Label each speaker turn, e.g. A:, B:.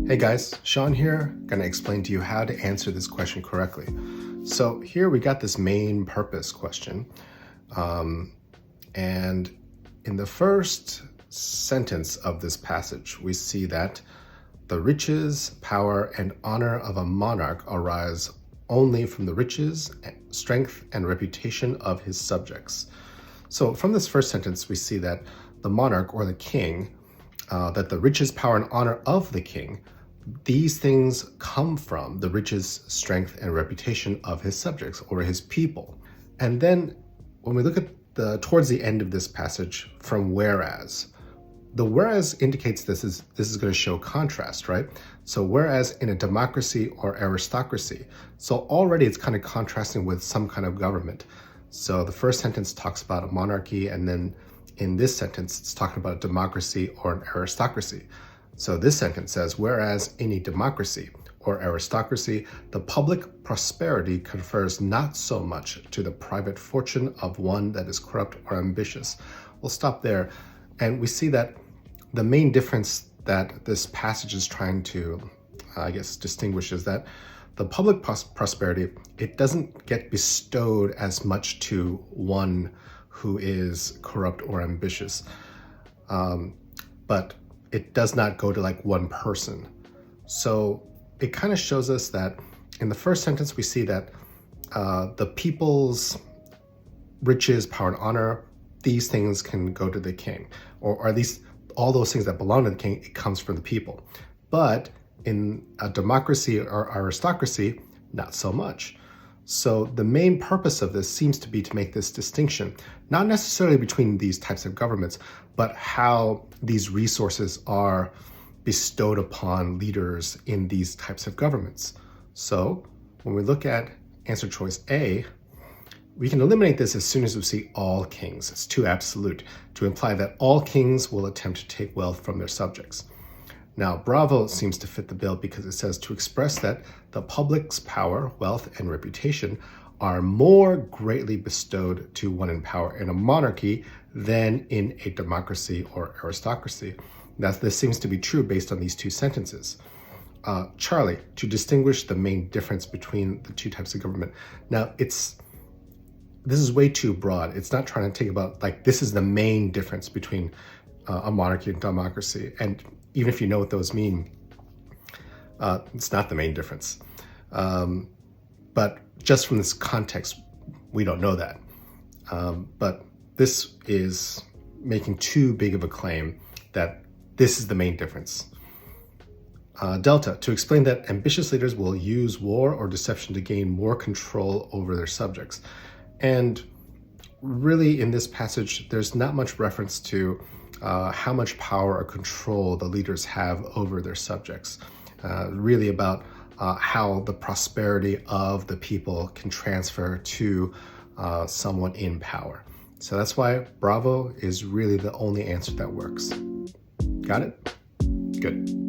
A: Hey guys, Sean here, gonna explain to you how to answer this question correctly. So here we got this main purpose question. And in the first sentence of this passage, we see that the riches, power, and honor of a monarch arise only from the riches, strength, and reputation of his subjects. So from this first sentence, we see that the monarch or the king, that the riches, power, and honor of the king, these things come from the riches, strength, and reputation of his subjects or his people. And then when we look at towards the end of this passage from whereas, the whereas indicates this is going to show contrast, right? So whereas in a democracy or aristocracy, so already it's kind of contrasting with some kind of government. So the first sentence talks about a monarchy, and then in this sentence, it's talking about a democracy or an aristocracy. So this sentence says, whereas in a democracy or aristocracy, the public prosperity confers not so much to the private fortune of one that is corrupt or ambitious. We'll stop there. And we see that the main difference that this passage is trying to, distinguish is that the public prosperity, it doesn't get bestowed as much to one who is corrupt or ambitious. But it does not go to like one person. So it kind of shows us that in the first sentence, we see that the people's riches, power, and honor, these things can go to the king, or at least all those things that belong to the king, it comes from the people. But in a democracy or aristocracy, not so much. So the main purpose of this seems to be to make this distinction, not necessarily between these types of governments, but how these resources are bestowed upon leaders in these types of governments. So when we look at answer choice A, we can eliminate this as soon as we see all kings. It's too absolute to imply that all kings will attempt to take wealth from their subjects. Now, Bravo seems to fit the bill because it says to express that the public's power, wealth, and reputation are more greatly bestowed to one in power in a monarchy than in a democracy or aristocracy. This seems to be true based on these two sentences. Charlie, to distinguish the main difference between the two types of government. Now, this is way too broad. It's not trying to think about like this is the main difference between a monarchy and democracy. And even if you know what those mean, it's not the main difference. But just from this context, we don't know that. But this is making too big of a claim that this is the main difference. Delta, to explain that ambitious leaders will use war or deception to gain more control over their subjects. And really in this passage, there's not much reference to how much power or control the leaders have over their subjects. Really about how the prosperity of the people can transfer to someone in power. So that's why Bravo is really the only answer that works. Got it? Good.